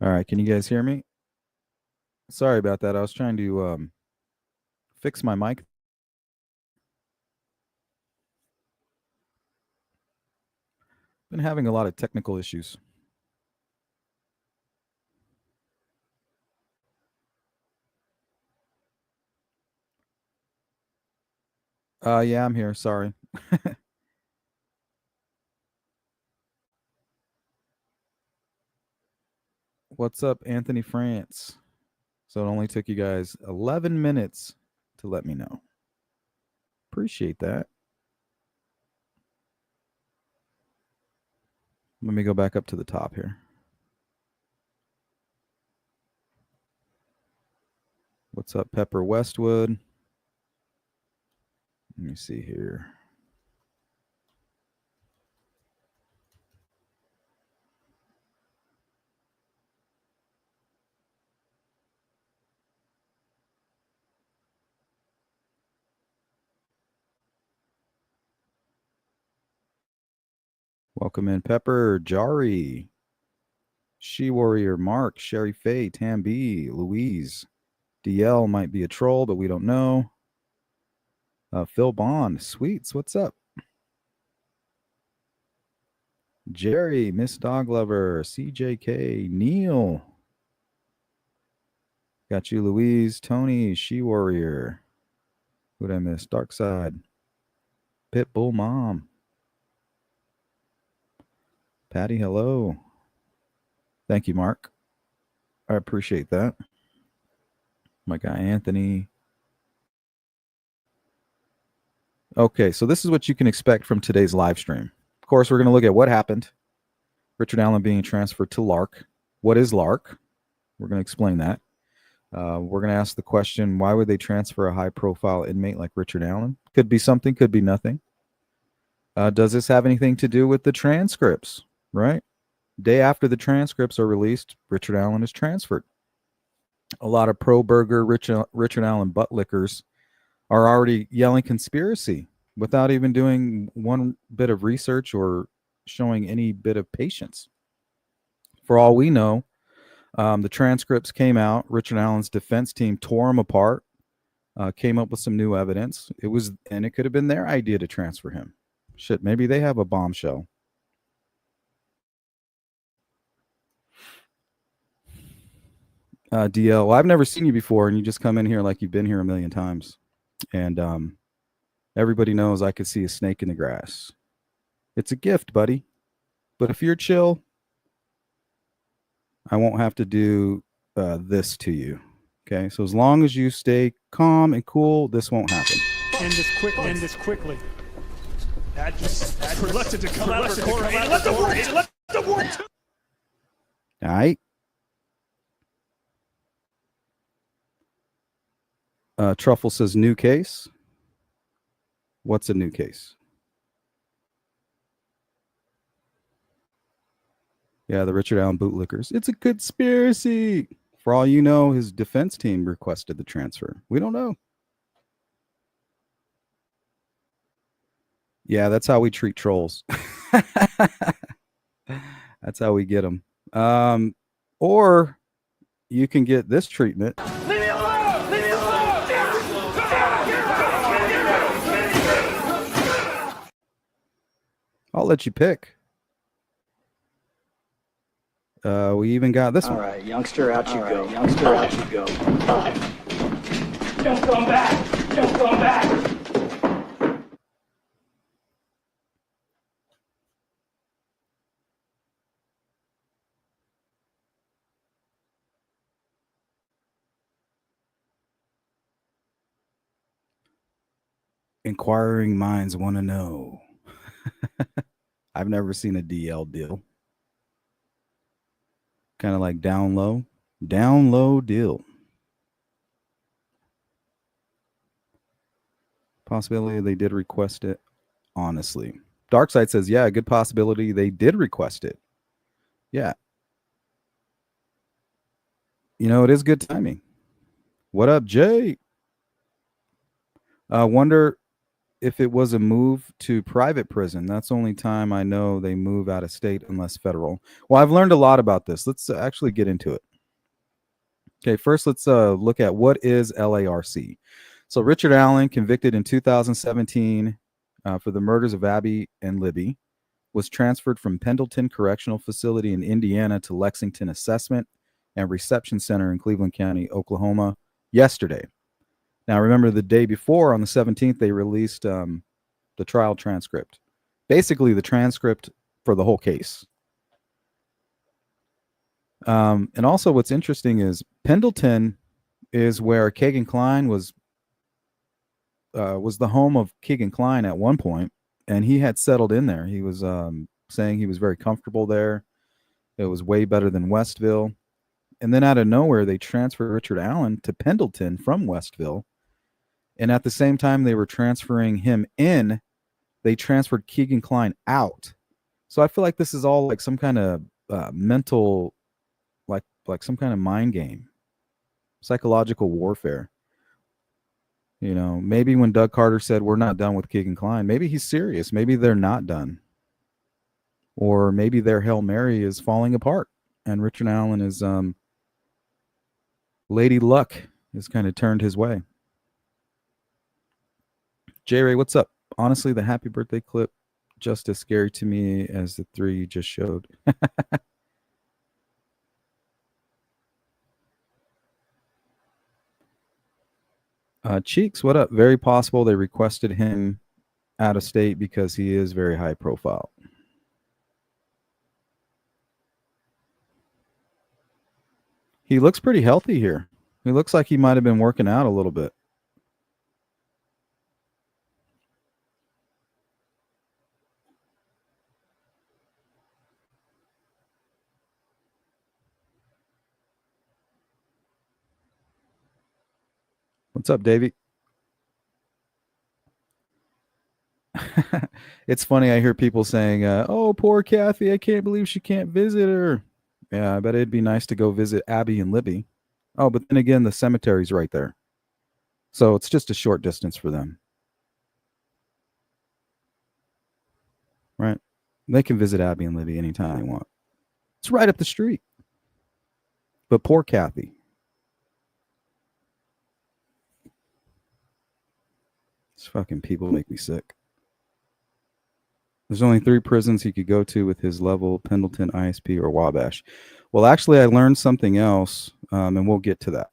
All right, can you guys hear me? Sorry about that. I was trying to fix my mic. Been having a lot of technical issues. Yeah, I'm here. Sorry. What's up, Anthony France? So it only took you guys 11 minutes to let me know. Appreciate that. Let me go back up to the top here. What's up, Pepper Westwood? Let me see here. Welcome in, Pepper, Jari, She Warrior, Mark, Sherry Faye, Tam B, Louise. DL might be a troll, but we don't know. Phil Bond, Sweets, what's up? Jerry, Miss Dog Lover, CJK, Neil. Got you, Louise, Tony, She Warrior. Who'd I miss? Dark Side. Pitbull Mom. Patty, hello. Thank you, Mark. I appreciate that. My guy, Anthony. Okay, so this is what you can expect from today's live stream. Of course, we're going to look at what happened. Richard Allen being transferred to LARC. What is LARC? We're going to explain that. We're going to ask the question, why would they transfer a high-profile inmate like Richard Allen? Could be something, could be nothing. Does this have anything to do with the transcripts, right? Day after the transcripts are released, Richard Allen is transferred. A lot of pro-burger Richard Allen butt lickers are already yelling conspiracy without even doing one bit of research or showing any bit of patience. For all we know, the transcripts came out. Richard Allen's defense team tore them apart, came up with some new evidence. It could have been their idea to transfer him. Shit, maybe they have a bombshell. DL, well, I've never seen you before, and you just come in here like you've been here a million times. And everybody knows I could see a snake in the grass. It's a gift, buddy. But if you're chill, I won't have to do this to you. Okay, so as long as you stay calm and cool, this won't happen. End this quickly. Reluctant to collaborate. Let the word. All right. Truffle says new case. What's a new case? Yeah, the Richard Allen bootlickers. It's a conspiracy. For all you know, his defense team requested the transfer. We don't know. Yeah, that's how we treat trolls. That's how we get them. Or you can get this treatment. Leave me alone! Leave me alone! I'll let you pick. We even got this one. All right, youngster, out you go. Youngster, out you go. Don't come back! Don't come back! Inquiring minds want to know. I've never seen a DL deal. Kind of like down low deal. Possibility they did request it, honestly. Darkside says, yeah, good possibility they did request it. Yeah. You know, it is good timing. What up, Jay? Wonder if it was a move to private prison. That's the only time I know they move out of state unless federal. Well, I've learned a lot about this. Let's actually get into it. Okay, first let's look at what is LARC. So Richard Allen, convicted in 2017 for the murders of Abby and Libby, was transferred from Pendleton Correctional Facility in Indiana to Lexington Assessment and Reception Center in Cleveland County, Oklahoma, yesterday. Now, remember, the day before, on the 17th, they released the trial transcript, basically the transcript for the whole case. And also, what's interesting is Pendleton is where Keegan Kline was the home of Keegan Kline at one point, and he had settled in there. He was saying he was very comfortable there. It was way better than Westville. And then out of nowhere, they transferred Richard Allen to Pendleton from Westville. And at the same time they were transferring him in, they transferred Keegan Kline out. So I feel like this is all like some kind of mental, like some kind of mind game, psychological warfare. You know, maybe when Doug Carter said we're not done with Keegan Kline, maybe he's serious. Maybe they're not done. Or maybe their Hail Mary is falling apart and Richard Allen is Lady Luck is kind of turned his way. J Ray, what's up? Honestly, the happy birthday clip just as scary to me as the three you just showed. Cheeks, what up? Very possible they requested him out of state because he is very high profile. He looks pretty healthy here. He looks like he might have been working out a little bit. What's up, Davey? It's funny. I hear people saying, oh, poor Kathy. I can't believe she can't visit her. Yeah, I bet it'd be nice to go visit Abby and Libby. Oh, but then again, the cemetery's right there. So it's just a short distance for them. Right? They can visit Abby and Libby anytime they want. It's right up the street. But poor Kathy. These fucking people make me sick. There's only 3 prisons he could go to with his level: Pendleton, ISP, or Wabash. Well, actually, I learned something else, and we'll get to that.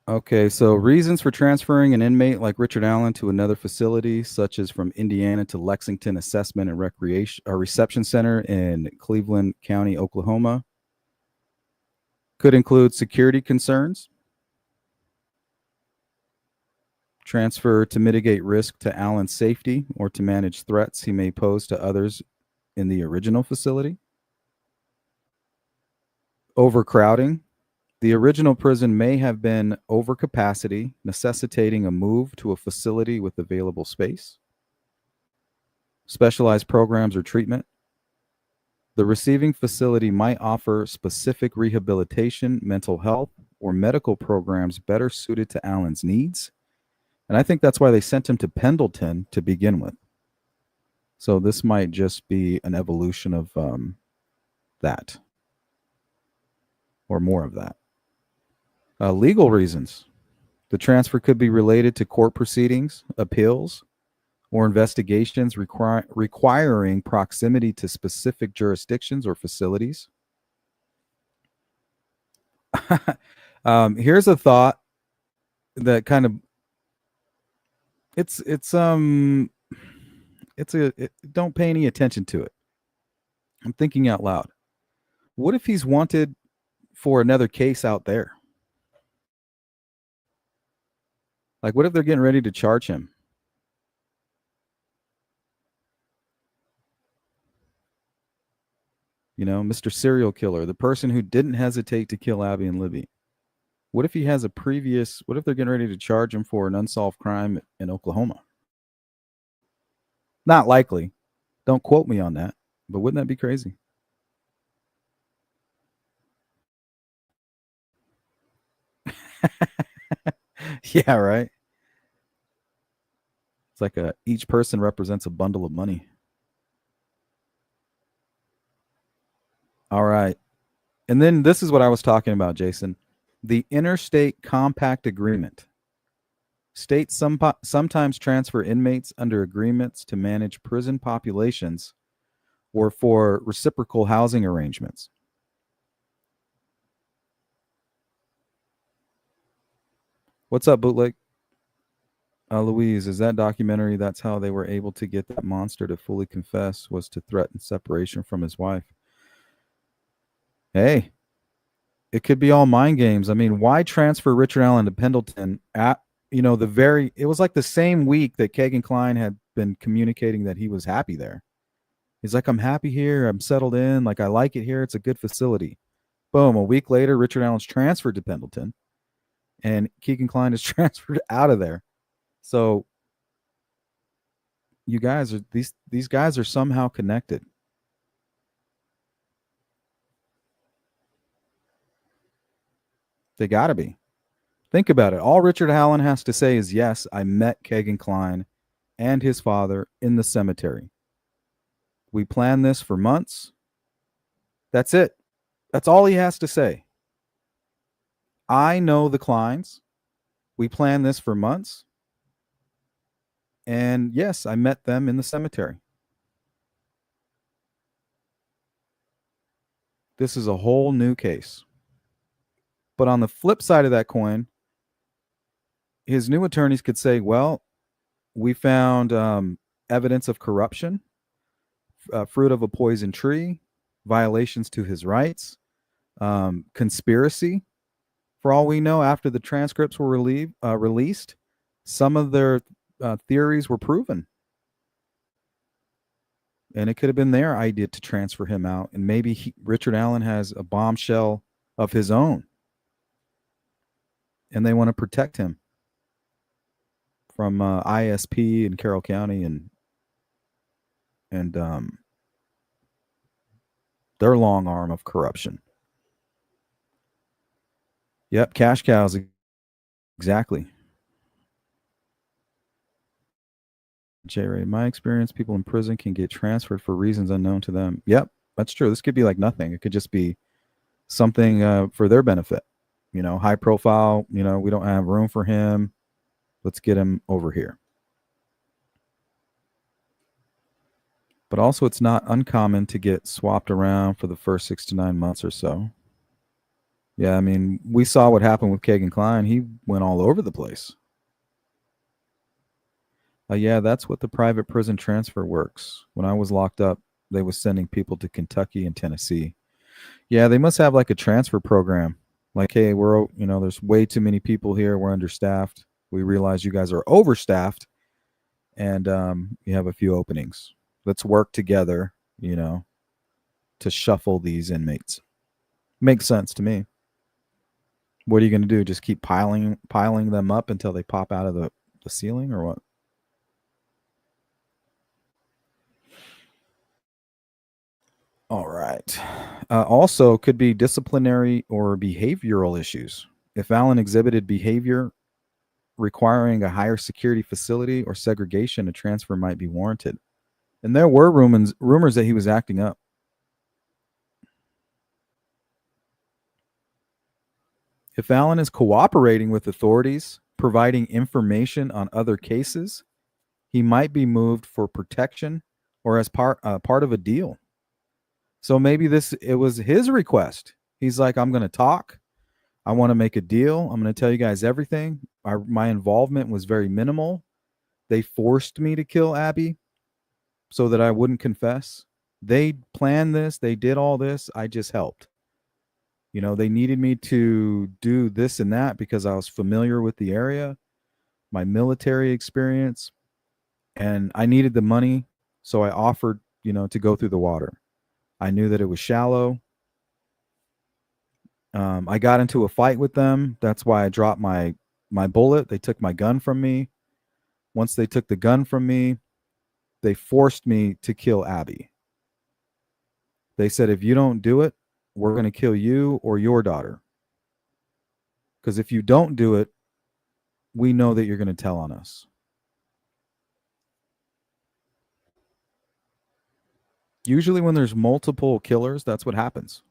Okay, so reasons for transferring an inmate like Richard Allen to another facility, such as from Indiana to Lexington Assessment and Recreation or Reception Center in Cleveland County, Oklahoma, could include security concerns, transfer to mitigate risk to Allen's safety or to manage threats he may pose to others in the original facility, overcrowding. The original prison may have been over capacity, necessitating a move to a facility with available space, specialized programs or treatment. The receiving facility might offer specific rehabilitation, mental health, or medical programs better suited to Allen's needs. And I think that's why they sent him to Pendleton to begin with. So this might just be an evolution of that, or more of that. Legal reasons. The transfer could be related to court proceedings, appeals, or investigations requiring proximity to specific jurisdictions or facilities. Here's a thought that kind of don't pay any attention to it. I'm thinking out loud. What if he's wanted for another case out there? Like, what if they're getting ready to charge him? You know, Mr. Serial Killer, the person who didn't hesitate to kill Abby and Libby. What if he has what if they're getting ready to charge him for an unsolved crime in Oklahoma? Not likely. Don't quote me on that. But wouldn't that be crazy? Yeah, right. It's like each person represents a bundle of money. All right. And then this is what I was talking about, Jason. The Interstate Compact Agreement. States sometimes transfer inmates under agreements to manage prison populations or for reciprocal housing arrangements. What's up, Bootleg? Louise, is that documentary? That's how they were able to get that monster to fully confess, was to threaten separation from his wife. Hey, it could be all mind games. I mean, why transfer Richard Allen to Pendleton at, it was like the same week that Kagan Klein had been communicating that he was happy there. He's like, I'm happy here. I'm settled in. Like, I like it here. It's a good facility. Boom. A week later, Richard Allen's transferred to Pendleton and Keegan Klein is transferred out of there. So you guys are these guys are somehow connected. They got to be. Think about it. All Richard Allen has to say is, yes, I met Kegan Klein and his father in the cemetery. We planned this for months. That's it. That's all he has to say. I know the Kleins. We planned this for months. And yes, I met them in the cemetery. This is a whole new case. But on the flip side of that coin, his new attorneys could say, well, we found evidence of corruption, fruit of a poison tree, violations to his rights, conspiracy. For all we know, after the transcripts were released, some of their theories were proven. And it could have been their idea to transfer him out. And maybe Richard Allen has a bombshell of his own. And they want to protect him from ISP in Carroll County and their long arm of corruption. Yep, cash cows. Exactly. J-Ray, in my experience, people in prison can get transferred for reasons unknown to them. Yep, that's true. This could be like nothing. It could just be something for their benefit. High profile, we don't have room for him. Let's get him over here. But also, it's not uncommon to get swapped around for the first 6 to 9 months or so. Yeah, I mean, we saw what happened with Kegan Klein. He went all over the place. Yeah, that's what the private prison transfer works. When I was locked up, they was sending people to Kentucky and Tennessee. Yeah, they must have like a transfer program. Like, hey, there's way too many people here. We're understaffed. We realize you guys are overstaffed, and you have a few openings. Let's work together, to shuffle these inmates. Makes sense to me. What are you going to do? Just keep piling them up until they pop out of the ceiling, or what? All right. Also, could be disciplinary or behavioral issues. If Allen exhibited behavior requiring a higher security facility or segregation, a transfer might be warranted. And there were rumors that he was acting up. If Allen is cooperating with authorities, providing information on other cases, he might be moved for protection or as part of a deal. So maybe it was his request. He's like, I'm going to talk. I want to make a deal. I'm going to tell you guys everything. My involvement was very minimal. They forced me to kill Abby so that I wouldn't confess. They planned this. They did all this. I just helped. They needed me to do this and that because I was familiar with the area, my military experience, and I needed the money. So I offered, to go through the water. I knew that it was shallow. I got into a fight with them. That's why I dropped my bullet. They took my gun from me. Once they took the gun from me, they forced me to kill Abby. They said, if you don't do it, we're going to kill you or your daughter. Because if you don't do it, we know that you're going to tell on us. Usually when there's multiple killers, that's what happens.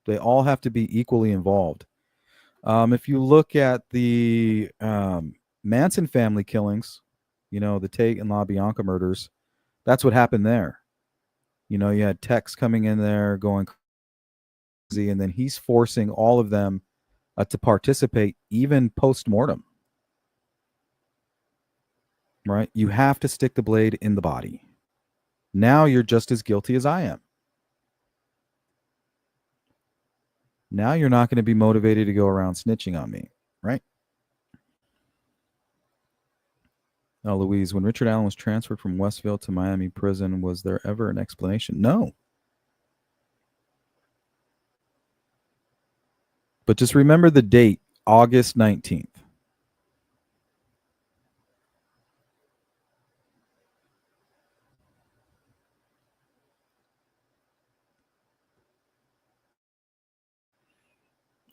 They all have to be equally involved. If you look at the Manson family killings, the Tate and LaBianca murders, that's what happened there. You had Tex coming in there going crazy, and then he's forcing all of them to participate, even post-mortem. Right? You have to stick the blade in the body. Now you're just as guilty as I am. Now you're not going to be motivated to go around snitching on me, right? Oh, Louise, when Richard Allen was transferred from Westville to Miami prison, was there ever an explanation? No. But just remember the date, August 19th.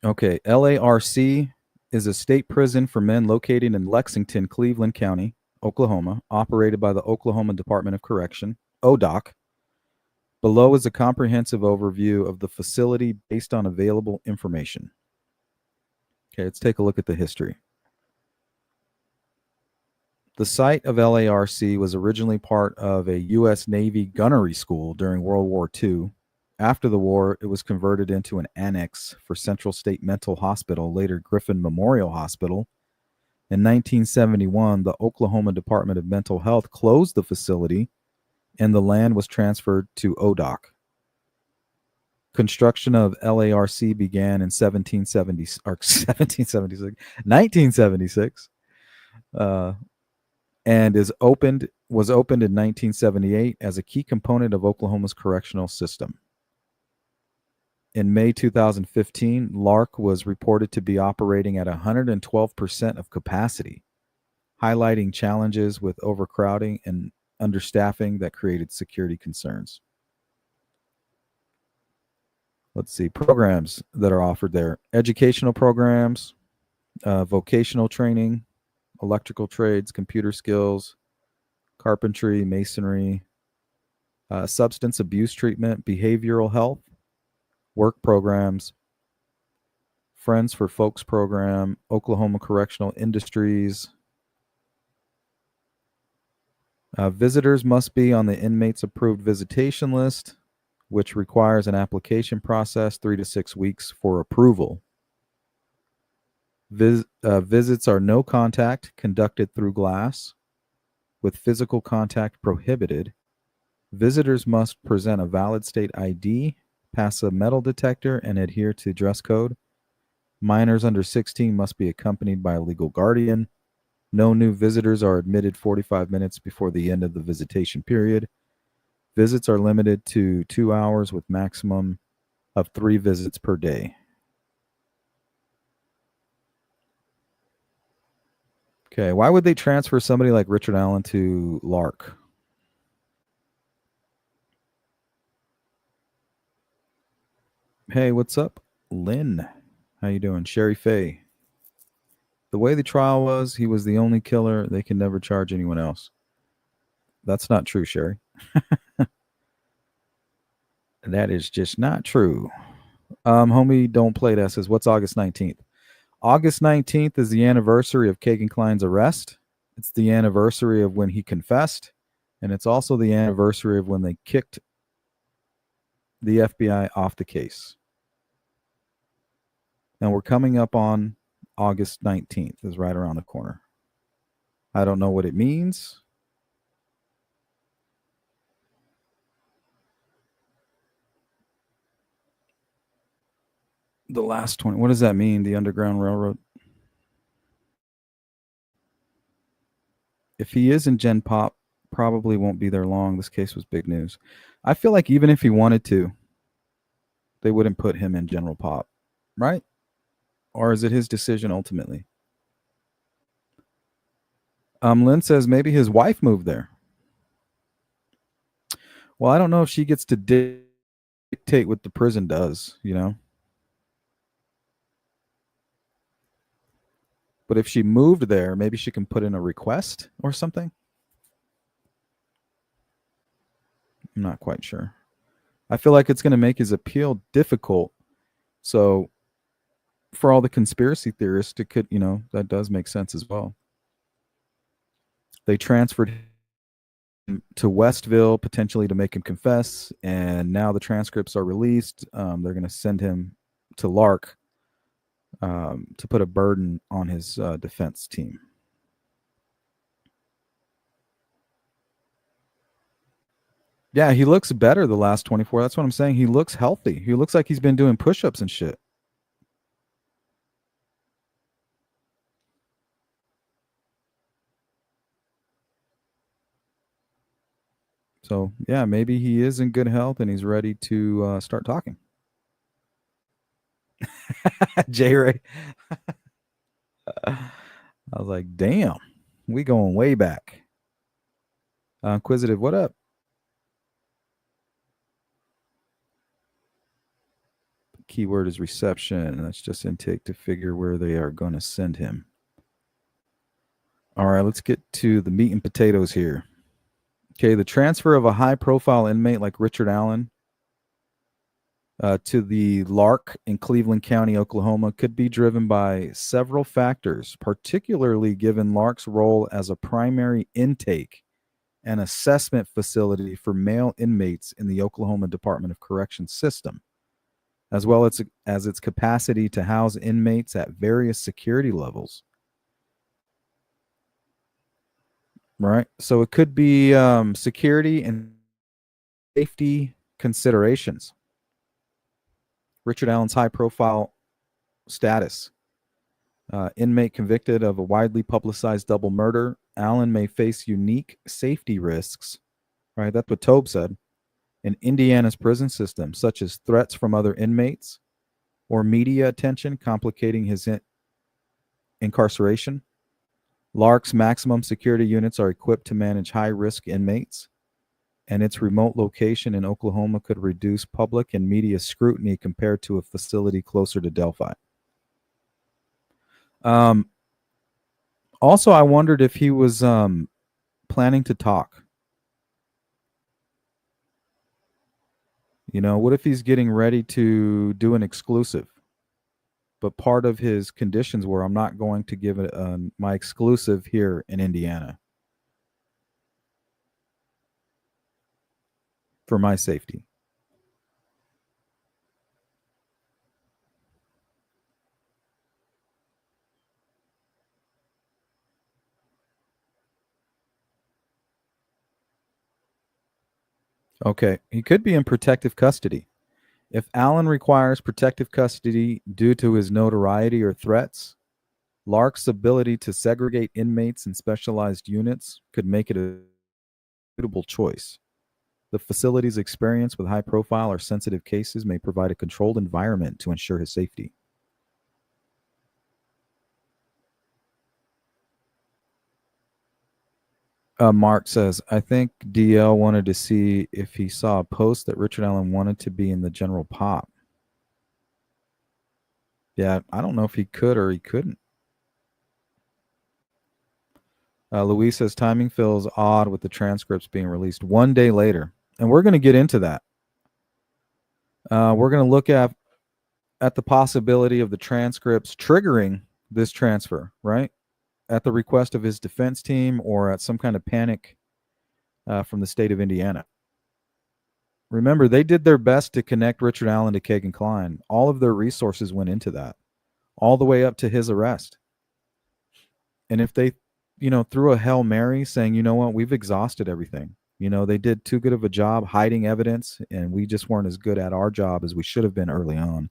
Okay, LARC is a state prison for men located in Lexington, Cleveland County, Oklahoma, operated by the Oklahoma Department of Correction, ODOC. Below is a comprehensive overview of the facility based on available information. Okay, let's take a look at the history. The site of LARC was originally part of a U.S. Navy gunnery school during World War II. After the war, it was converted into an annex for Central State Mental Hospital, later Griffin Memorial Hospital. In 1971, the Oklahoma Department of Mental Health closed the facility, and the land was transferred to ODOC. Construction of LARC began in 1976, and was opened in 1978 as a key component of Oklahoma's correctional system. In May 2015, LARC was reported to be operating at 112% of capacity, highlighting challenges with overcrowding and understaffing that created security concerns. Let's see, programs that are offered there. Educational programs, vocational training, electrical trades, computer skills, carpentry, masonry, substance abuse treatment, behavioral health, work programs, Friends for Folks program, Oklahoma Correctional Industries. Visitors must be on the inmate's approved visitation list, which requires an application process 3 to 6 weeks for approval. Visits are no contact, conducted through glass, with physical contact prohibited. Visitors must present a valid state ID, pass a metal detector, and adhere to dress code. Minors under 16 must be accompanied by a legal guardian. No new visitors are admitted 45 minutes before the end of the visitation period. Visits are limited to 2 hours with maximum of 3 visits per day. Okay, why would they transfer somebody like Richard Allen to LARC? Hey, what's up, Lynn? How you doing? Sherry Faye. The way the trial was, he was the only killer. They can never charge anyone else. That's not true, Sherry. That is just not true. Homie, don't play that says, what's August 19th? August 19th is the anniversary of Kagan Klein's arrest. It's the anniversary of when he confessed. And it's also the anniversary of when they kicked the FBI off the case. And we're coming up on August 19th, is right around the corner. I don't know what it means. The last 20, what does that mean? The Underground Railroad? If he is in Gen Pop, probably won't be there long. This case was big news. I feel like even if he wanted to, they wouldn't put him in General Pop, right? Or is it his decision ultimately? Lynn says maybe his wife moved there. Well, I don't know if she gets to dictate what the prison does, you know? But if she moved there, maybe she can put in a request or something. I'm not quite sure. I feel like it's going to make his appeal difficult. So for all the conspiracy theorists, it could, that does make sense as well. They transferred him to Westville potentially to make him confess, and now the transcripts are released. They're going to send him to Lark to put a burden on his defense team. Yeah, he looks better the last 24. That's what I'm saying. He looks healthy. He looks like he's been doing push-ups and shit. So, yeah, maybe he is in good health and he's ready to start talking. J-Ray. I was like, damn, we going way back. Inquisitive, what up? Keyword is reception. That's just intake to figure where they are going to send him. All right, let's get to the meat and potatoes here. Okay, the transfer of a high-profile inmate like Richard Allen to the Lark in Cleveland County, Oklahoma, could be driven by several factors, particularly given Lark's role as a primary intake and assessment facility for male inmates in the Oklahoma Department of Corrections system, as well as its capacity to house inmates at various security levels. Right? So it could be security and safety considerations. Richard Allen's high-profile status. Inmate convicted of a widely publicized double murder. Allen may face unique safety risks, right? That's what Tobe said, in Indiana's prison system, such as threats from other inmates or media attention complicating his incarceration. Lark's maximum security units are equipped to manage high-risk inmates, and its remote location in Oklahoma could reduce public and media scrutiny compared to a facility closer to Delphi. Also, I wondered if he was planning to talk. What if he's getting ready to do an exclusive? But part of his conditions were, I'm not going to give it my exclusive here in Indiana for my safety. Okay, he could be in protective custody. If Allen requires protective custody due to his notoriety or threats, Lark's ability to segregate inmates in specialized units could make it a suitable choice. The facility's experience with high-profile or sensitive cases may provide a controlled environment to ensure his safety. Mark says, I think DL wanted to see if he saw a post that Richard Allen wanted to be in the general pop. Yeah, I don't know if he could or he couldn't. Louise says, timing feels odd with the transcripts being released one day later. And we're going to get into that. We're going to look at the possibility of the transcripts triggering this transfer, right? At the request of his defense team or at some kind of panic from the state of Indiana. Remember, they did their best to connect Richard Allen to Kagan Klein. All of their resources went into that, all the way up to his arrest. And if they, threw a Hail Mary saying, you know what, we've exhausted everything. They did too good of a job hiding evidence, and we just weren't as good at our job as we should have been early on.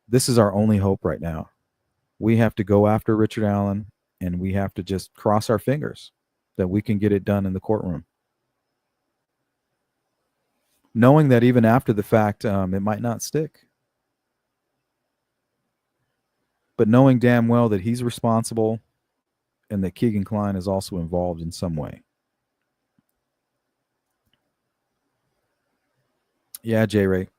This is our only hope right now. We have to go after Richard Allen, and we have to just cross our fingers that we can get it done in the courtroom. Knowing that even after the fact, it might not stick. But knowing damn well that he's responsible and that Keegan Klein is also involved in some way. Yeah, J-Ray.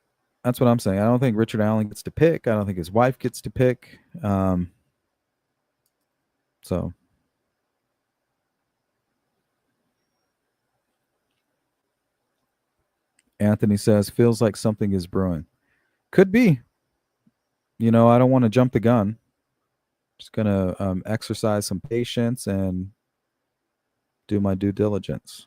That's what I'm saying. I don't think Richard Allen gets to pick. I don't think his wife gets to pick. So Anthony says, feels like something is brewing. Could be. You know, I don't want to jump the gun. Just going to exercise some patience and do my due diligence.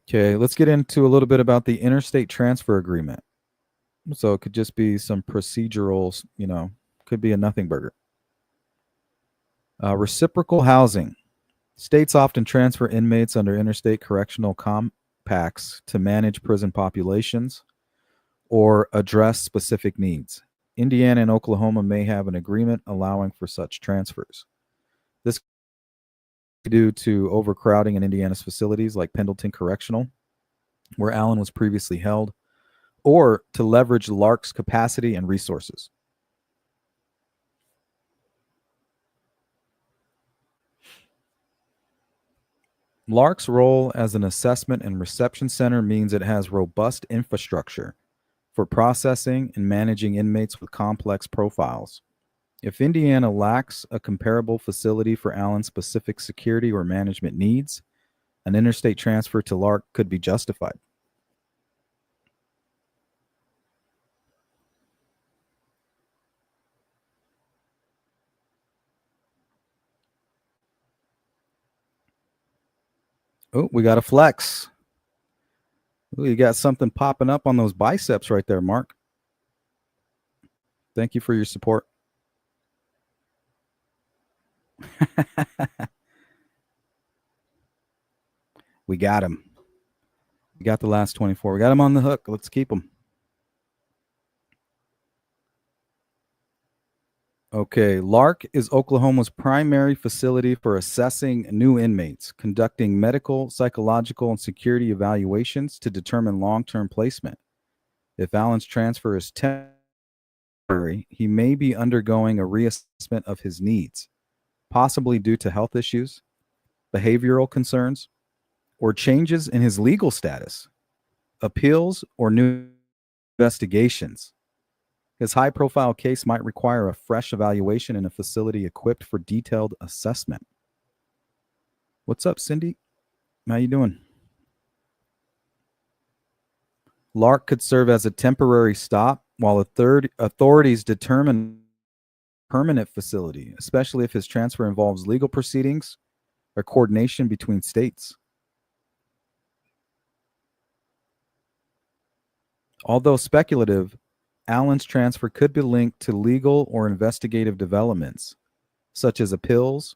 Okay, let's get into a little bit about the interstate transfer agreement. So it could just be some procedural, you know, could be a nothing burger. Reciprocal housing. States often transfer inmates under interstate correctional compacts to manage prison populations or address specific needs. Indiana and Oklahoma may have an agreement allowing for such transfers. This could be due to overcrowding in Indiana's facilities like Pendleton Correctional, where Allen was previously held, or to leverage LARC's capacity and resources. LARC's role as an assessment and reception center means it has robust infrastructure for processing and managing inmates with complex profiles. If Indiana lacks a comparable facility for Allen's specific security or management needs, an interstate transfer to LARC could be justified. Oh, we got a flex. Ooh, you got something popping up on those biceps right there, Mark. Thank you for your support. We got him. We got the last 24. We got him on the hook. Let's keep him. Okay, LARC is Oklahoma's primary facility for assessing new inmates, conducting medical, psychological, and security evaluations to determine long-term placement. If Allen's transfer is temporary, he may be undergoing a reassessment of his needs, possibly due to health issues, behavioral concerns, or changes in his legal status, appeals, or new investigations. His high-profile case might require a fresh evaluation in a facility equipped for detailed assessment. What's up, Cindy? How you doing? LARC could serve as a temporary stop while authorities determine permanent facility, especially if his transfer involves legal proceedings or coordination between states. Although speculative, Allen's transfer could be linked to legal or investigative developments, such as appeals,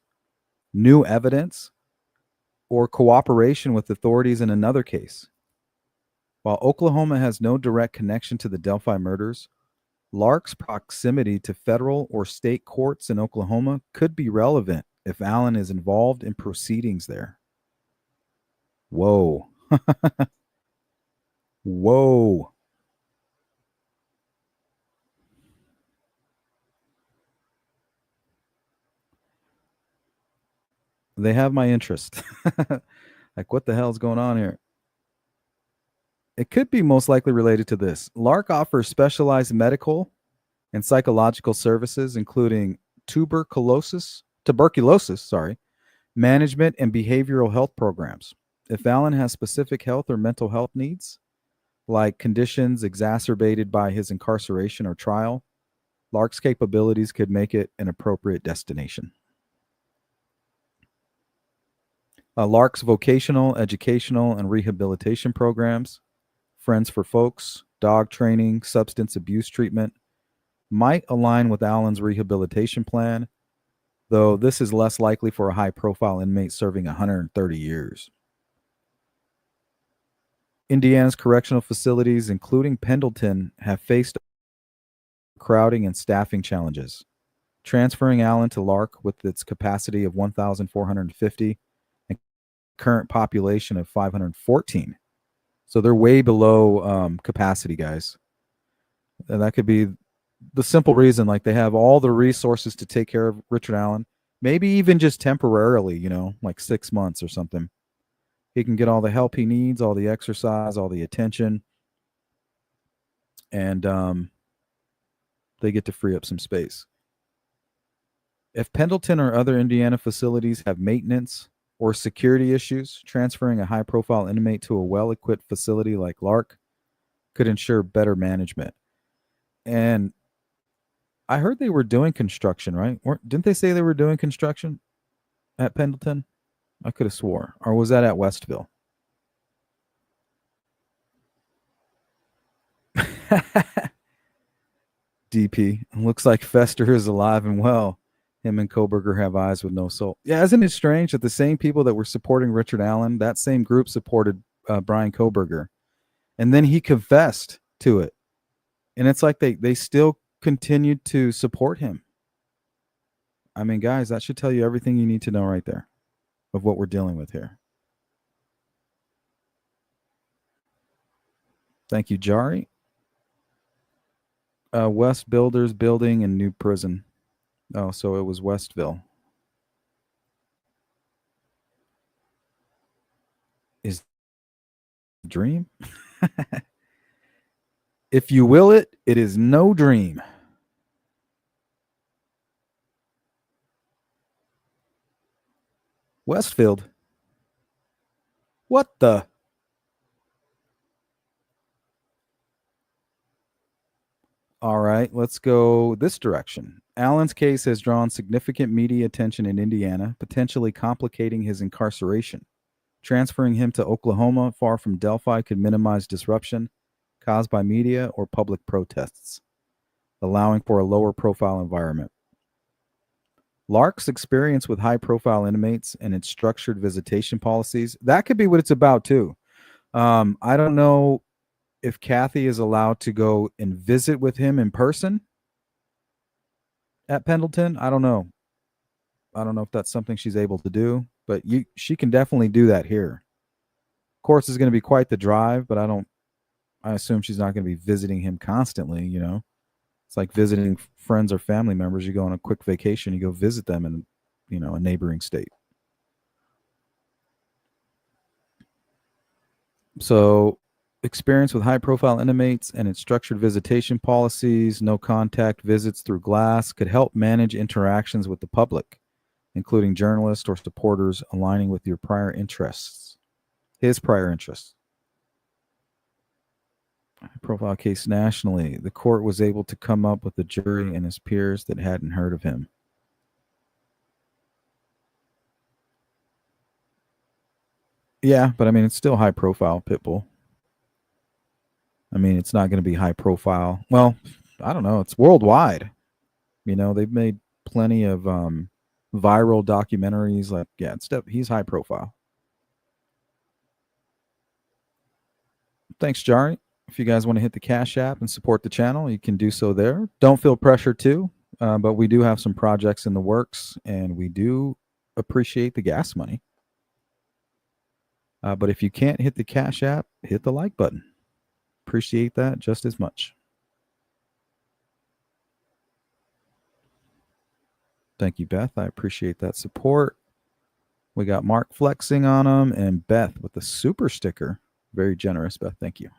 new evidence, or cooperation with authorities in another case. While Oklahoma has no direct connection to the Delphi murders, LARC's proximity to federal or state courts in Oklahoma could be relevant if Allen is involved in proceedings there. Whoa. Whoa. They have my interest. Like, what the hell is going on here? It could be most likely related to this. LARC offers specialized medical and psychological services, including tuberculosis, management, and behavioral health programs. If Allen has specific health or mental health needs, like conditions exacerbated by his incarceration or trial, LARC's capabilities could make it an appropriate destination. LARC's vocational, educational, and rehabilitation programs, Friends for Folks, dog training, substance abuse treatment, might align with Allen's rehabilitation plan, though this is less likely for a high-profile inmate serving 130 years. Indiana's correctional facilities, including Pendleton, have faced crowding and staffing challenges. Transferring Allen to LARC with its capacity of 1,450 and current population of 514. So they're way below capacity, guys. And that could be the simple reason, like, they have all the resources to take care of Richard Allen, maybe even just temporarily, you know, like 6 months or something. He can get all the help he needs, all the exercise, all the attention. And they get to free up some space. If Pendleton or other Indiana facilities have maintenance or security issues, transferring a high-profile inmate to a well-equipped facility like Lark could ensure better management. And I heard they were doing construction, right? Didn't they say they were doing construction at Pendleton? I could have swore. Or was that at Westville? DP. Looks like Fester is alive and well. Him and Koberger have eyes with no soul. Yeah, isn't it strange that the same people that were supporting Richard Allen, that same group supported Brian Koberger. And then he confessed to it. And it's like they still continued to support him. I mean, guys, that should tell you everything you need to know right there of what we're dealing with here. Thank you, Jari. West Builders Building and New Prison. Oh, so it was Westville. Is dream? If you will it, it is no dream. Westfield. What the? All right, let's go this direction. Allen's case has drawn significant media attention in Indiana, potentially complicating his incarceration. Transferring him to Oklahoma, far from Delphi, could minimize disruption caused by media or public protests, allowing for a lower profile environment. Lark's experience with high-profile inmates and its structured visitation policies, that could be what it's about too. I don't know if Kathy is allowed to go and visit with him in person at Pendleton. I don't know. I don't know if that's something she's able to do, but she can definitely do that here. Of course, it's going to be quite the drive, but I assume she's not going to be visiting him constantly, you know. It's like visiting friends or family members. You go on a quick vacation, you go visit them in, you know, a neighboring state. So, experience with high-profile inmates and its structured visitation policies, no contact visits through glass, could help manage interactions with the public, including journalists or supporters aligning with your prior interests. His prior interests. Profile case nationally. The court was able to come up with a jury and his peers that hadn't heard of him. Yeah, but I mean, it's still high profile, Pitbull. I mean, it's not going to be high profile. Well, I don't know. It's worldwide. You know, they've made plenty of viral documentaries. Like, yeah, he's high profile. Thanks, Jari. If you guys want to hit the Cash App and support the channel, you can do so there. Don't feel pressure to, but we do have some projects in the works, and we do appreciate the gas money. But if you can't hit the Cash App, hit the like button. Appreciate that just as much. Thank you, Beth. I appreciate that support. We got Mark flexing on them and Beth with the super sticker. Very generous, Beth. Thank you.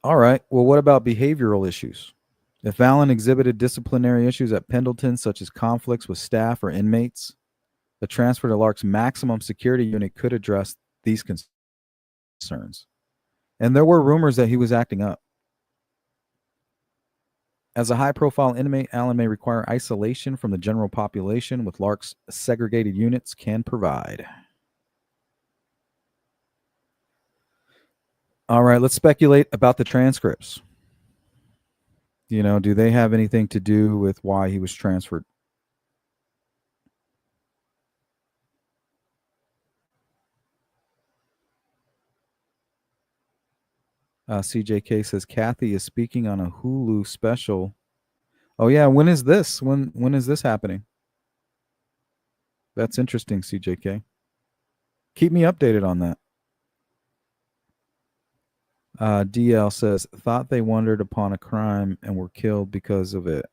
All right. Well, what about behavioral issues? If Allen exhibited disciplinary issues at Pendleton, such as conflicts with staff or inmates, the transfer to Lark's maximum security unit could address these concerns. And there were rumors that he was acting up. As a high-profile inmate, Allen may require isolation from the general population, with Lark's segregated units can provide. All right, let's speculate about the transcripts. You know, do they have anything to do with why he was transferred? CJK says Kathy is speaking on a Hulu special. Oh yeah, when is this? When is this happening? That's interesting, CJK. Keep me updated on that. DL says, thought they wondered upon a crime and were killed because of it.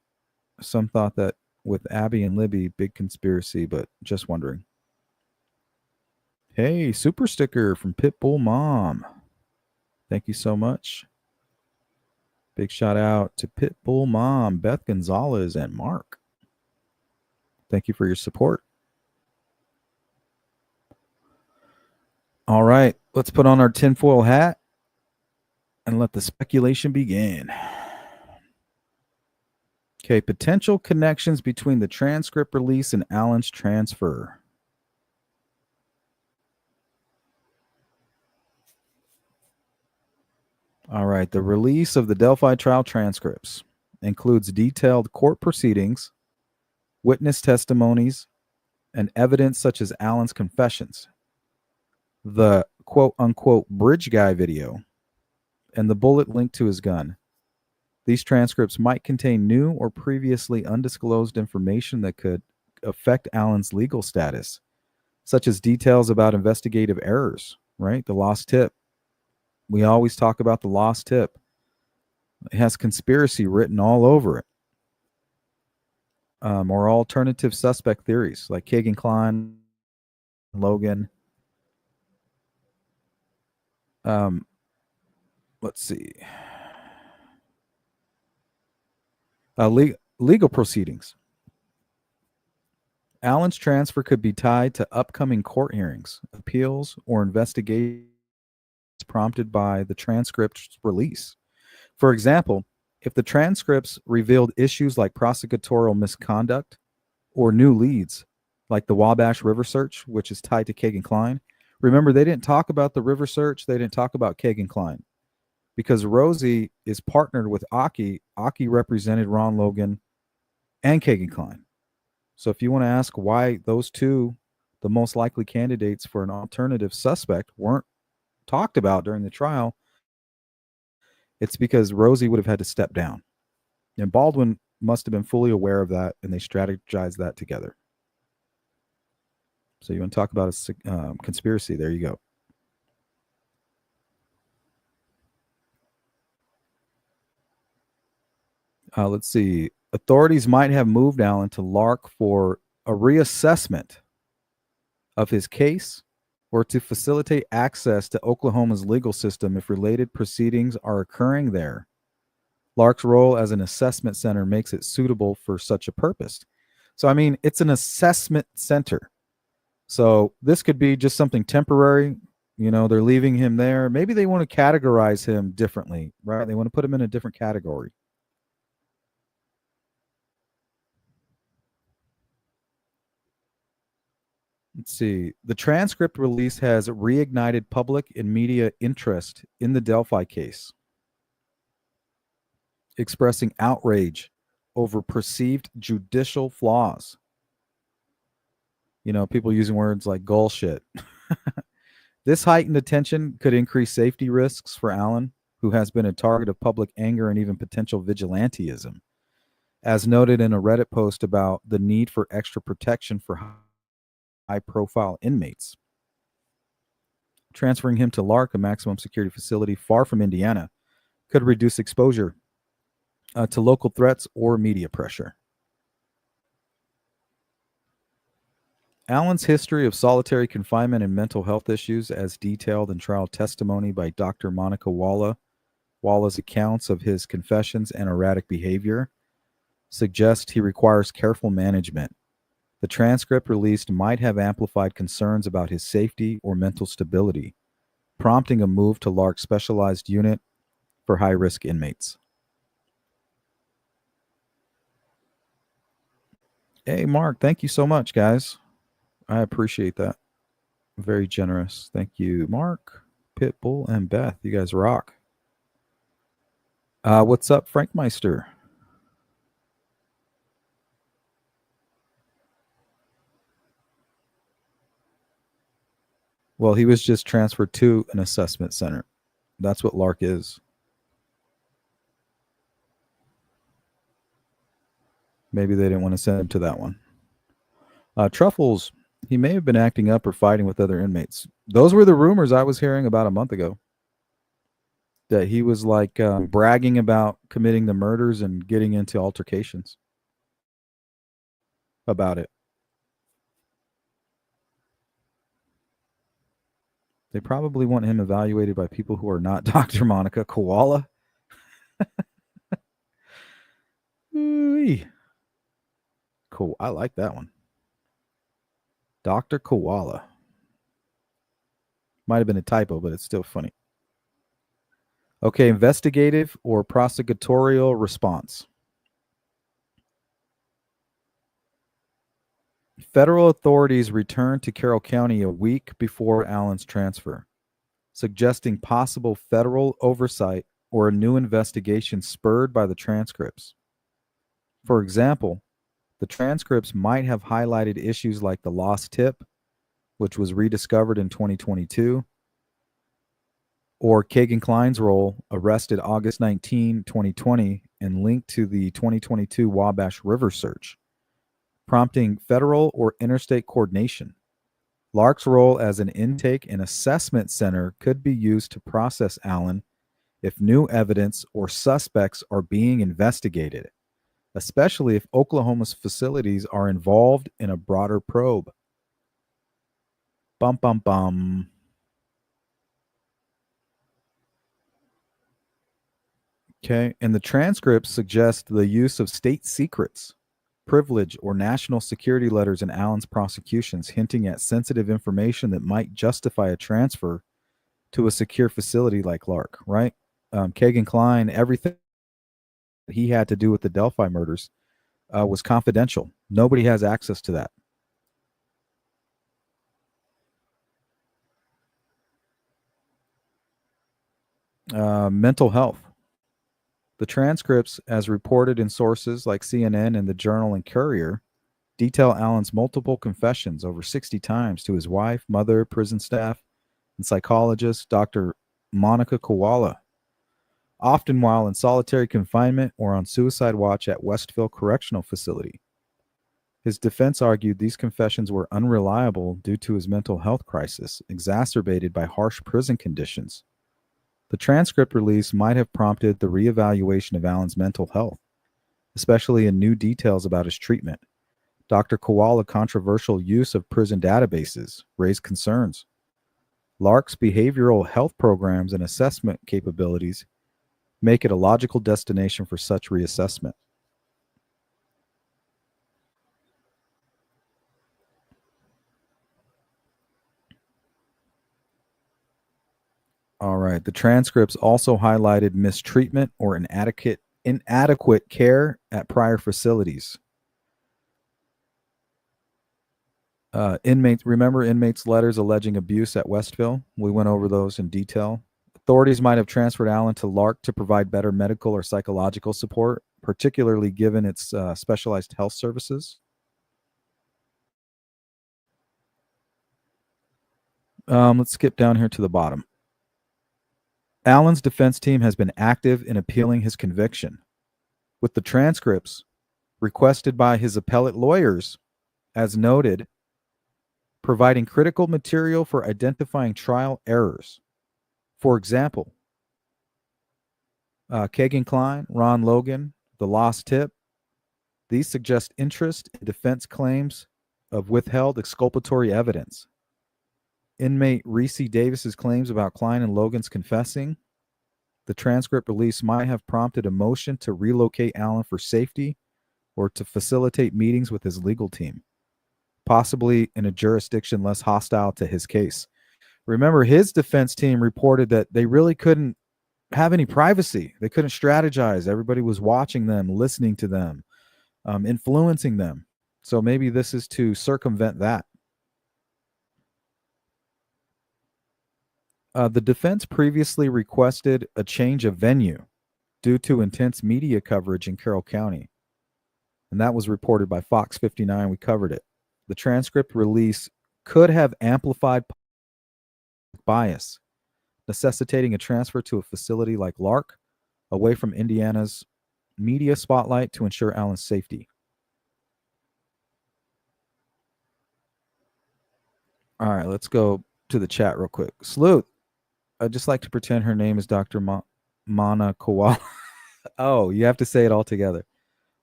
Some thought that with Abby and Libby, big conspiracy, but just wondering. Hey, super sticker from Pitbull Mom. Thank you so much. Big shout out to Pitbull Mom, Beth Gonzalez, and Mark. Thank you for your support. All right, let's put on our tinfoil hat and let the speculation begin. Okay, potential connections between the transcript release and Allen's transfer. All right, the release of the Delphi trial transcripts includes detailed court proceedings, witness testimonies, and evidence such as Allen's confessions, the quote-unquote bridge guy video, and the bullet linked to his gun. These transcripts might contain new or previously undisclosed information that could affect Allen's legal status, such as details about investigative errors, right? The lost tip. We always talk about the lost tip. It has conspiracy written all over it. Or alternative suspect theories like Kagan Klein, Logan. Let's see. Legal proceedings. Allen's transfer could be tied to upcoming court hearings, appeals, or investigations prompted by the transcript's release. For example, if the transcripts revealed issues like prosecutorial misconduct or new leads, like the Wabash River search, which is tied to Kagan Klein. Remember, they didn't talk about the river search. They didn't talk about Kagan Klein because Rosie is partnered with Aki. Aki represented Ron Logan and Kagan Klein. So if you want to ask why those two, the most likely candidates for an alternative suspect, weren't talked about during the trial, it's because Rosie would have had to step down. And Baldwin must have been fully aware of that, and they strategized that together. So you want to talk about a conspiracy? There you go. Let's see. Authorities might have moved Allen to Lark for a reassessment of his case or to facilitate access to Oklahoma's legal system if related proceedings are occurring there. Lark's role as an assessment center makes it suitable for such a purpose. So, I mean, it's an assessment center. So this could be just something temporary. You know, they're leaving him there. Maybe they want to categorize him differently, right? They want to put him in a different category. Let's see. The transcript release has reignited public and media interest in the Delphi case, expressing outrage over perceived judicial flaws. You know, people using words like bullshit. This heightened attention could increase safety risks for Allen, who has been a target of public anger and even potential vigilantism. As noted in a Reddit post about the need for extra protection for high-profile inmates. Transferring him to Lark, a maximum security facility far from Indiana, could reduce exposure to local threats or media pressure. Allen's history of solitary confinement and mental health issues, as detailed in trial testimony by Dr. Monica Walla's accounts of his confessions and erratic behavior, suggest he requires careful management. The transcript released might have amplified concerns about his safety or mental stability, prompting a move to Lark's specialized unit for high-risk inmates. Hey, Mark, thank you so much, guys. I appreciate that. Very generous. Thank you, Mark, Pitbull, and Beth. You guys rock. What's up, Frank Meister? Well, he was just transferred to an assessment center. That's what Lark is. Maybe they didn't want to send him to that one. Truffles, he may have been acting up or fighting with other inmates. Those were the rumors I was hearing about a month ago. That he was like bragging about committing the murders and getting into altercations about it. They probably want him evaluated by people who are not Dr. Monica Koala. Ooh-wee. Cool. I like that one. Dr. Koala. Might have been a typo, but it's still funny. Okay, investigative or prosecutorial response. Federal authorities returned to Carroll County a week before Allen's transfer, suggesting possible federal oversight or a new investigation spurred by the transcripts. For example, the transcripts might have highlighted issues like the lost tip, which was rediscovered in 2022, or Kagan Klein's role, arrested August 19, 2020, and linked to the 2022 Wabash River search, prompting federal or interstate coordination. Lark's role as an intake and assessment center could be used to process Allen if new evidence or suspects are being investigated, especially if Oklahoma's facilities are involved in a broader probe. Bum, bum, bum. Okay, and the transcripts suggest the use of state secrets, privilege, or national security letters in Allen's prosecutions, hinting at sensitive information that might justify a transfer to a secure facility like Lark, right? Kagan Klein, everything he had to do with the Delphi murders was confidential. Nobody has access to that. Mental health. The transcripts, as reported in sources like CNN and the Journal and Courier, detail Allen's multiple confessions over 60 times to his wife, mother, prison staff, and psychologist, Dr. Monica Koala, often while in solitary confinement or on suicide watch at Westville Correctional Facility. His defense argued these confessions were unreliable due to his mental health crisis, exacerbated by harsh prison conditions. The transcript release might have prompted the reevaluation of Allen's mental health, especially in new details about his treatment. Dr. Koala's controversial use of prison databases raised concerns. Lark's behavioral health programs and assessment capabilities make it a logical destination for such reassessment. All right. The transcripts also highlighted mistreatment or inadequate care at prior facilities. Remember inmates' letters alleging abuse at Westville? We went over those in detail. Authorities might have transferred Allen to Lark to provide better medical or psychological support, particularly given its specialized health services. Let's skip down here to the bottom. Allen's defense team has been active in appealing his conviction, with the transcripts requested by his appellate lawyers, as noted, providing critical material for identifying trial errors. For example, Kagan Klein, Ron Logan, the lost tip, these suggest interest in defense claims of withheld exculpatory evidence. Inmate Reese Davis's claims about Klein and Logan's confessing. The transcript release might have prompted a motion to relocate Allen for safety or to facilitate meetings with his legal team, possibly in a jurisdiction less hostile to his case. Remember, his defense team reported that they really couldn't have any privacy. They couldn't strategize. Everybody was watching them, listening to them, influencing them. So maybe this is to circumvent that. The defense previously requested a change of venue due to intense media coverage in Carroll County, and that was reported by Fox 59. We covered it. The transcript release could have amplified bias, necessitating a transfer to a facility like Lark, away from Indiana's media spotlight to ensure Allen's safety. All right, let's go to the chat real quick. Sleuth, I'd just like to pretend her name is Dr. Mana Koala. Oh, you have to say it all together.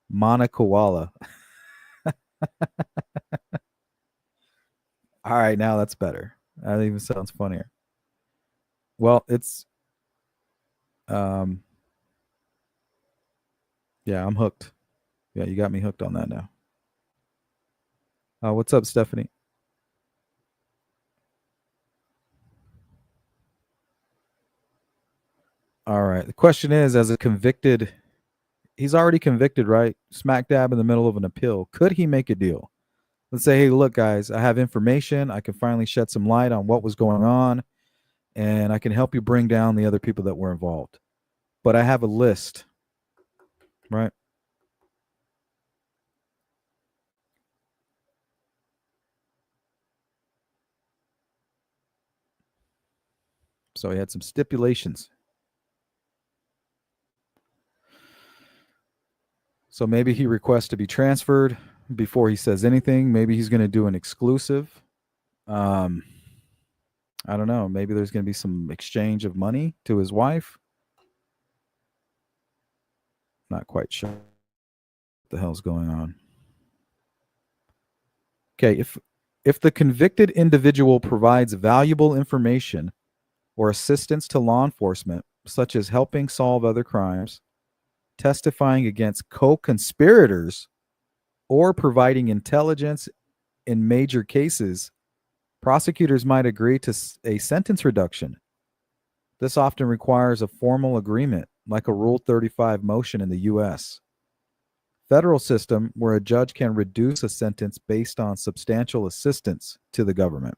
Mana Koala. All right, now that's better. That even sounds funnier. Well, it's yeah, I'm hooked. Yeah, you got me hooked on that now. What's up, Stephanie? All right. The question is, as a convicted, he's already convicted, right? Smack dab in the middle of an appeal. Could he make a deal? Let's say, hey, look, guys, I have information. I can finally shed some light on what was going on, and I can help you bring down the other people that were involved. But I have a list, right? So he had some stipulations. So maybe he requests to be transferred before he says anything. Maybe he's going to do an exclusive. I don't know. Maybe there's going to be some exchange of money to his wife. Not quite sure what the hell's going on. Okay, if the convicted individual provides valuable information or assistance to law enforcement, such as helping solve other crimes, testifying against co-conspirators, or providing intelligence in major cases, prosecutors might agree to a sentence reduction. This often requires a formal agreement, like a Rule 35 motion in the U.S. Federal system, where a judge can reduce a sentence based on substantial assistance to the government.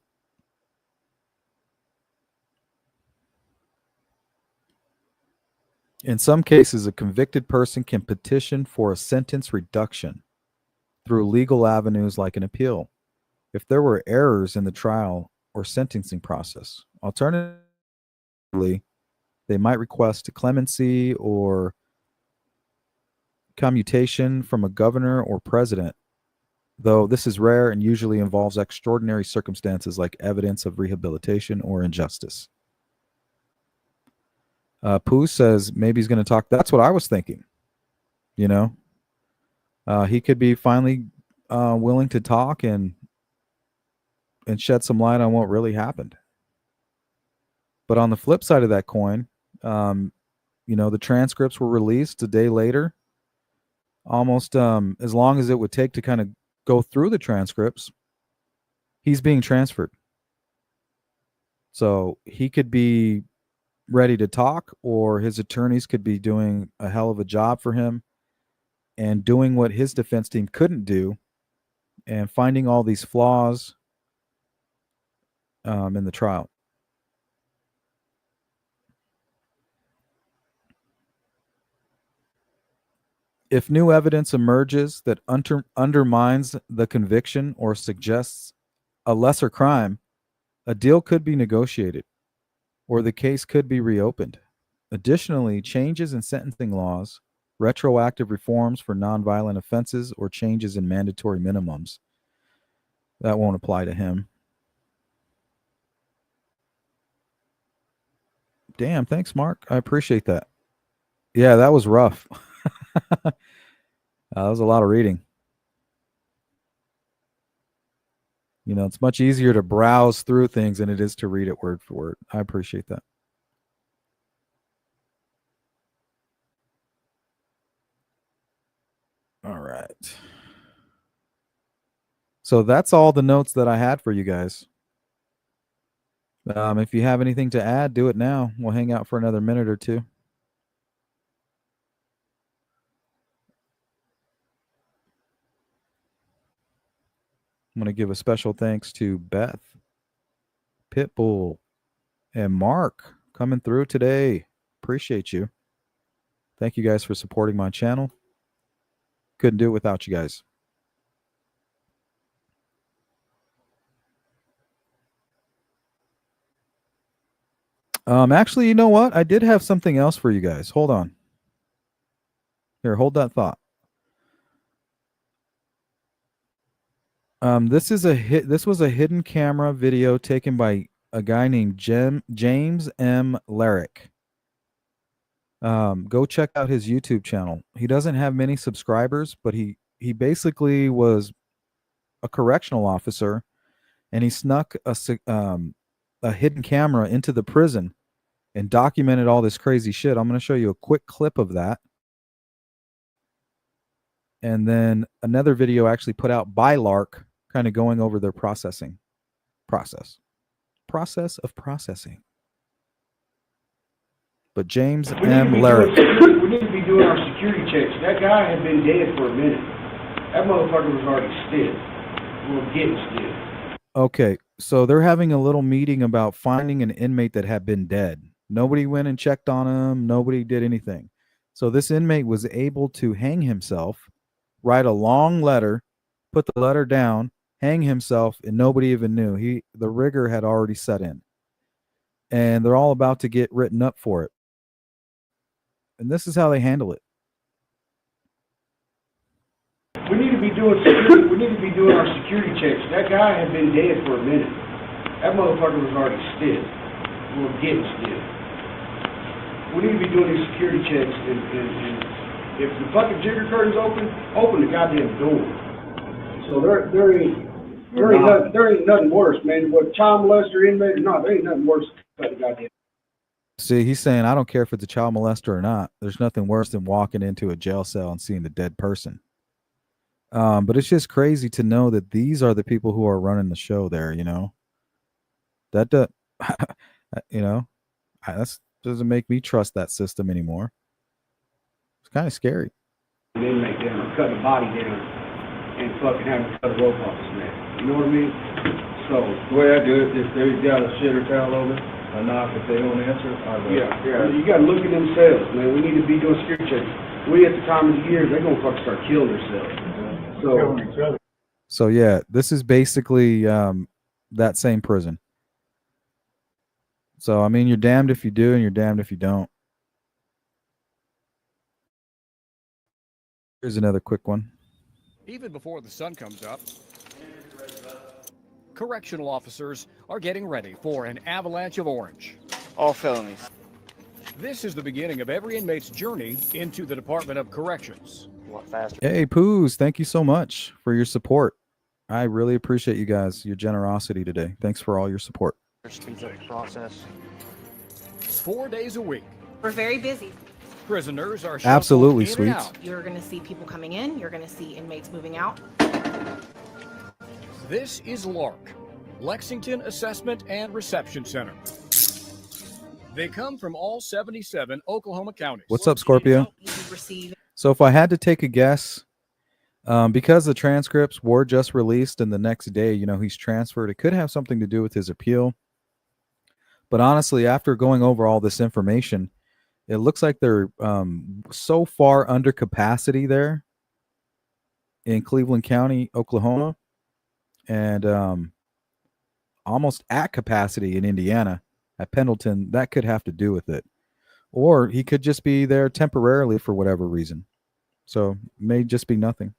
In some cases, a convicted person can petition for a sentence reduction through legal avenues like an appeal if there were errors in the trial or sentencing process. Alternatively, they might request clemency or commutation from a governor or president, though this is rare and usually involves extraordinary circumstances like evidence of rehabilitation or injustice. Pooh says maybe he's going to talk. That's what I was thinking. You know, he could be finally willing to talk and shed some light on what really happened. But on the flip side of that coin, you know, the transcripts were released a day later, almost as long as it would take to kind of go through the transcripts. He's being transferred. So he could be ready to talk, or his attorneys could be doing a hell of a job for him and doing what his defense team couldn't do and finding all these flaws in the trial. If new evidence emerges that undermines the conviction or suggests a lesser crime, a deal could be negotiated or the case could be reopened. Additionally, changes in sentencing laws, retroactive reforms for nonviolent offenses, or changes in mandatory minimums, that won't apply to him. Damn, thanks, Mark. I appreciate that. Yeah, that was rough. That was a lot of reading. You know, it's much easier to browse through things than it is to read it word for word. I appreciate that. All right. So that's all the notes that I had for you guys. If you have anything to add, do it now. We'll hang out for another minute or two. I'm going to give a special thanks to Beth, Pitbull, and Mark coming through today. Appreciate you. Thank you guys for supporting my channel. Couldn't do it without you guys. Actually, you know what? I did have something else for you guys. Hold on. Here, hold that thought. This was a hidden camera video taken by a guy named James M. Larrick. Go check out his YouTube channel. He doesn't have many subscribers, but he basically was a correctional officer, and he snuck a hidden camera into the prison and documented all this crazy shit. I'm going to show you a quick clip of that. And then another video actually put out by Lark, kind of going over their process of processing. But James M. Larrick. We need to be doing our security checks. That guy had been dead for a minute. That motherfucker was already stiff. Well, getting stiff. Okay, so they're having a little meeting about finding an inmate that had been dead. Nobody went and checked on him. Nobody did anything. So this inmate was able to hang himself, write a long letter, put the letter down, hang himself, and nobody even knew. The rigor had already set in. And they're all about to get written up for it. And this is how they handle it. We need to be doing security. We need to be doing our security checks. That guy had been dead for a minute. That motherfucker was already stiff. Well, getting stiff. We need to be doing these security checks, and if the fucking jigger curtain's open the goddamn door. So there ain't nothing worse, man. What child molester, inmate or not, there ain't nothing worse than the goddamn. See, he's saying, I don't care if it's a child molester or not. There's nothing worse than walking into a jail cell and seeing a dead person. But it's just crazy to know that these are the people who are running the show there, you know. That doesn't make me trust that system anymore. It's kind of scary. An inmate down, or cut the body down, and fucking have him cut a rope off his neck. You know what I mean? So the way I do it, if they've got a shit or towel over, I knock. If they don't answer, I go. Yeah. You got to look at themselves, man. We need to be doing security checks. We at the time of the year, they're gonna fucking start killing themselves. So yeah, this is basically that same prison. So I mean, you're damned if you do, and you're damned if you don't. Here's another quick one. Even before the sun comes up, correctional officers are getting ready for an avalanche of orange. All felonies. This is the beginning of every inmate's journey into the Department of Corrections. A lot faster. Hey, Poos, thank you so much for your support. I really appreciate you guys, your generosity today. Thanks for all your support. Speeds up the process. 4 days a week, We're very busy. prisoners are shuffled Absolutely, in and sweets. out. You're going to see people coming in. You're going to see inmates moving out. This is LARC, Lexington Assessment and Reception Center. They come from all 77 Oklahoma counties. What's up, Scorpio? You receive So if I had to take a guess, because the transcripts were just released and the next day, you know, he's transferred, it could have something to do with his appeal. But honestly, after going over all this information, it looks like they're so far under capacity there in Cleveland County, Oklahoma, and almost at capacity in Indiana at Pendleton. That could have to do with it. Or he could just be there temporarily for whatever reason. So it may just be nothing.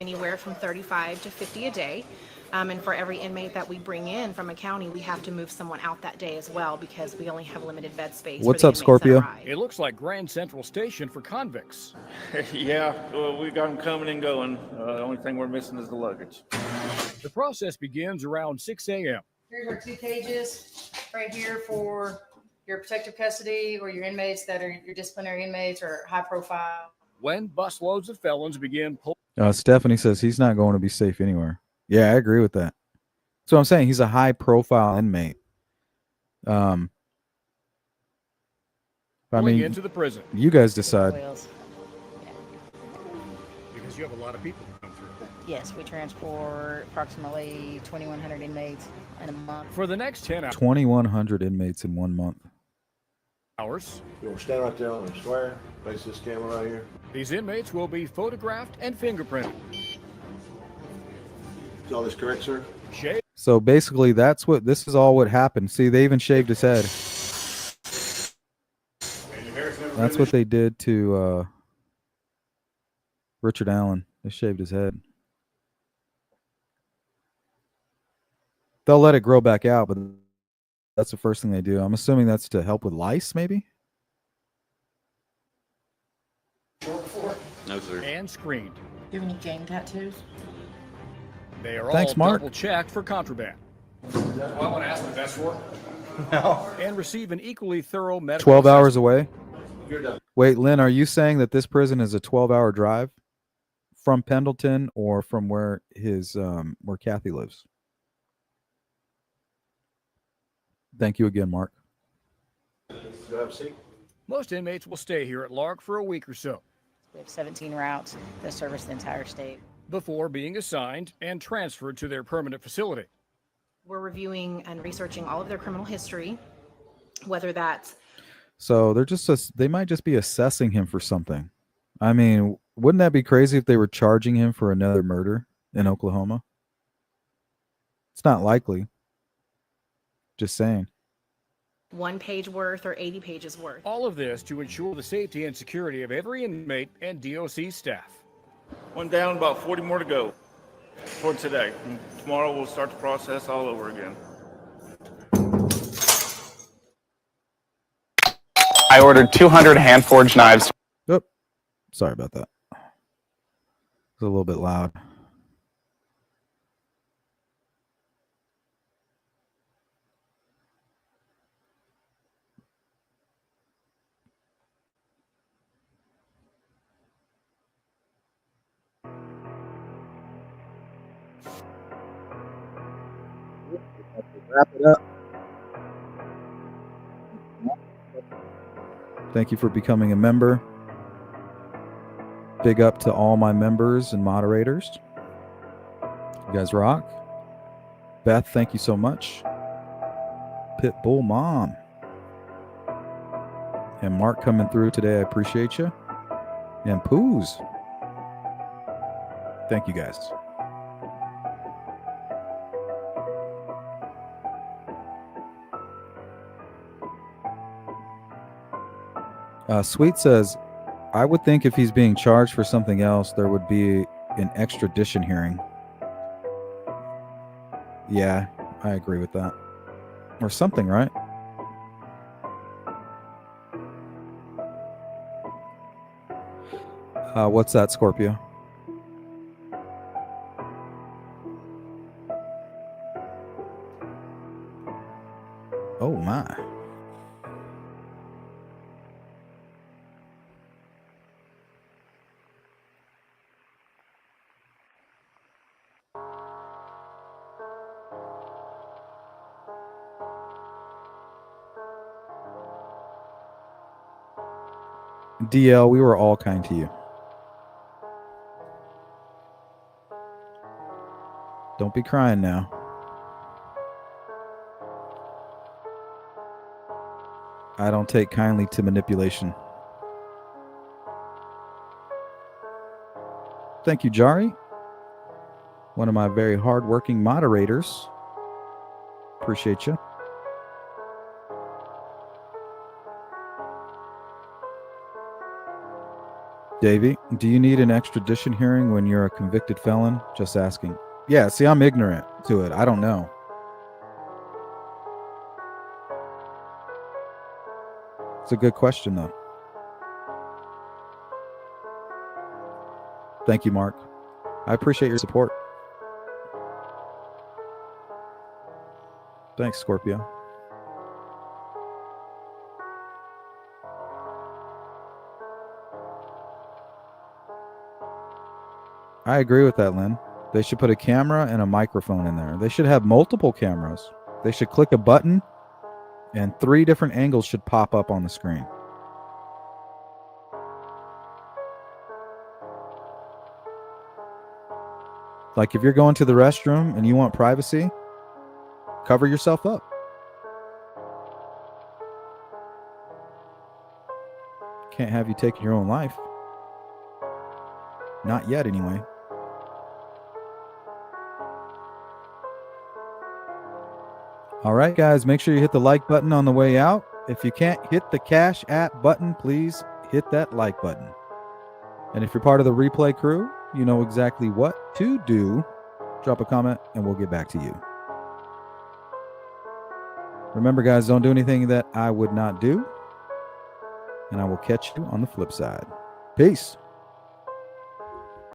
anywhere from 35 to 50 a day. And for every inmate that we bring in from a county, we have to move someone out that day as well because we only have limited bed space. for What's the up, inmates that Scorpio? arrive. It looks like Grand Central Station for convicts. Yeah, well, we got them coming and going. The only thing we're missing is the luggage. The process begins around 6 a.m. Here's our 2 cages right here for your protective custody or your inmates that are your disciplinary inmates or high profile. when busloads of felons begin pulling. Stephanie says he's not going to be safe anywhere. Yeah, I agree with that. So I'm saying he's a high profile inmate. I mean, into the prison you guys decide. Wheels. because you have a lot of people who come through. Yes, we transport approximately 2,100 inmates in a month. For the next 10 2,100 inmates in 1 month. hours, You want to stand right there on the square, face this camera right here. these inmates will be photographed and fingerprinted. Is all this correct, sir? Shaved So basically, this is all what happened. See, they even shaved his head. That's what they did to Richard Allen. They shaved his head. They'll let it grow back out, but that's the first thing they do. I'm assuming that's to help with lice, maybe? No, sir. and screened. Do you have any gang tattoos? They are Thanks, all Mark. double checked for contraband. Well, I want to ask what that's for. No. And receive an equally thorough medical 12 hours assessment. away. you're done. Wait, Lynn, are you saying that this prison is a 12-hour drive from Pendleton or from where where Kathy lives? Thank you again, Mark. Go have a seat. Most inmates will stay here at Lark for a week or so We have 17 routes that service the entire state. before being assigned and transferred to their permanent facility. We're reviewing and researching all of their criminal history, whether that's So they might just be assessing him for something. I mean, wouldn't that be crazy if they were charging him for another murder in Oklahoma? It's not likely. Just saying. 1 page worth or 80 pages worth. All of this to ensure the safety and security of every inmate and DOC staff. One down, about 40 more to go for today. And tomorrow we'll start the process all over again. I ordered 200 hand-forged knives. Oh, sorry about that. It's a little bit loud. Wrap it up. Thank you for becoming a member. Big up to all my members and moderators. You guys rock. Beth, thank you so much. Pitbull Mom. And Mark coming through today. I appreciate you. And Poos. Thank you guys. Sweet says, I would think if he's being charged for something else, there would be an extradition hearing. Yeah, I agree with that. Or something, right? What's that, Scorpio? Oh my. DL, we were all kind to you. Don't be crying now. I don't take kindly to manipulation. Thank you, Jari. One of my very hardworking moderators. Appreciate you. Davey, do you need an extradition hearing when you're a convicted felon? Just asking. Yeah, see, I'm ignorant to it. I don't know. It's a good question, though. Thank you, Mark. I appreciate your support. Thanks, Scorpio. I agree with that, Lynn. They should put a camera and a microphone in there. They should have multiple cameras. They should click a button and 3 different angles should pop up on the screen. Like if you're going to the restroom and you want privacy, cover yourself up. Can't have you taking your own life. Not yet, anyway. All right, guys, make sure you hit the like button on the way out. If you can't hit the Cash App button, please hit that like button. And if you're part of the replay crew, you know exactly what to do. Drop a comment and we'll get back to you. Remember, guys, don't do anything that I would not do. And I will catch you on the flip side. Peace.